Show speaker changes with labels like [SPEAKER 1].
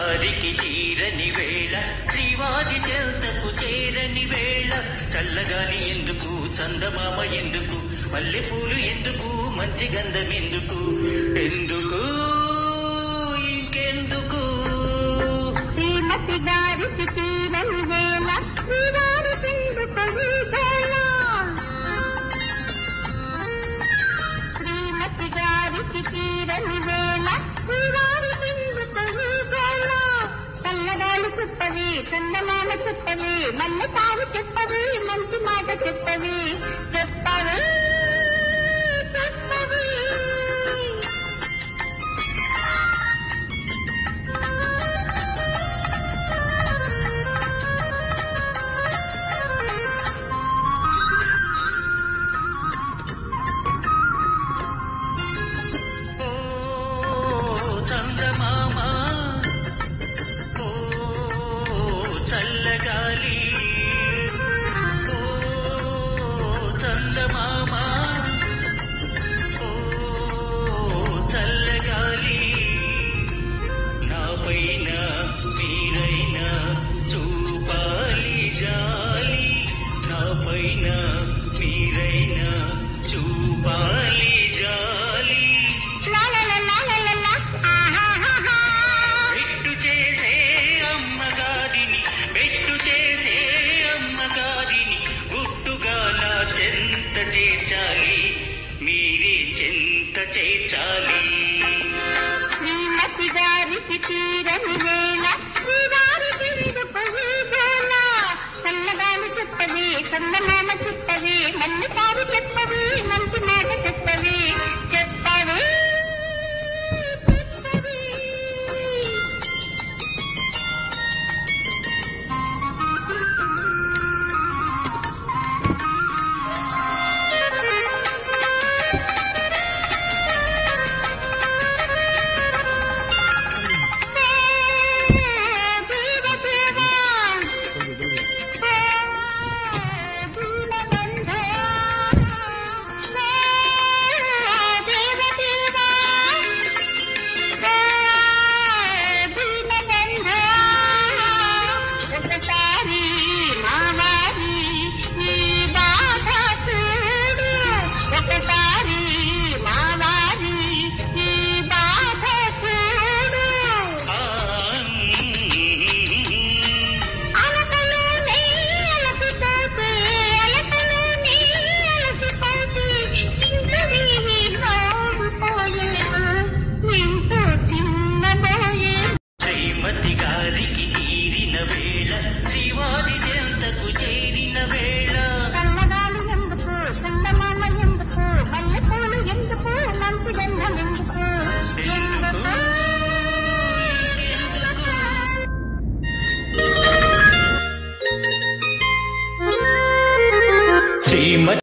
[SPEAKER 1] ఆరికి తీరని వేళ శ్రీవాది చెంతకు చేరని వేళ చల్లగాలి ఎందుకు చందమామ ఎందుకు మల్లెపూలు ఎందుకు మంచి గంధం ఎందుకు ఎందుకు ఇంకెందుకు
[SPEAKER 2] శ్రీమతి గారికి తీరని వేళ శ్రీవారి సింధుకు శ్రీమతి గారికి తీరని వేళ శ్రీవారి సింధుకు చల్లగాలి చెప్పవి చందమామ చెప్పవి మల్లె తాను చెప్పవి మంచి మాట చెప్పవి చెప్పవి చెప్పవి
[SPEAKER 1] చందమామ ఓ చల్లగాలి ఓ చందమామ ఓ చల్లగాలి నాపైన మీరైనా చూపాలి జాలి నాపైన మీరైనా చూపాలి జాలి పెట్టు చేసే అమ్మగారిని పెట్టు చేసే అమ్మగారిని గుట్టుగా నా చెంత చేర్చాలి మీరే చెంత చేర్చాలి
[SPEAKER 2] శ్రీమతి గారికి తీరని వేళ శ్రీవారి సింధుకు చల్లగాలి చెప్పవి చందమామ చెప్పవి మల్లె తాను చెప్పవి మంచి మాట చెప్పవి చెప్పవి చెప్పవి ఒకసారి మావారి నీ బాధ చూడు ఒకసారి మావారి నీ బాధ చూడు అలకలోనే అలసిపోతే అలకలోనే అలసిపోతే ఇంతవి నోడుపోయేను ఎంతో చిన్నబోయే
[SPEAKER 1] శ్రీమతి గారికి తీరిన వేళ శ్రీవారి చెంతకు చేరిన వేళ
[SPEAKER 2] చల్లగాలి ఎందుకు చందమామ ఎందుకు మల్లెపూలు ఎందుకు మంచి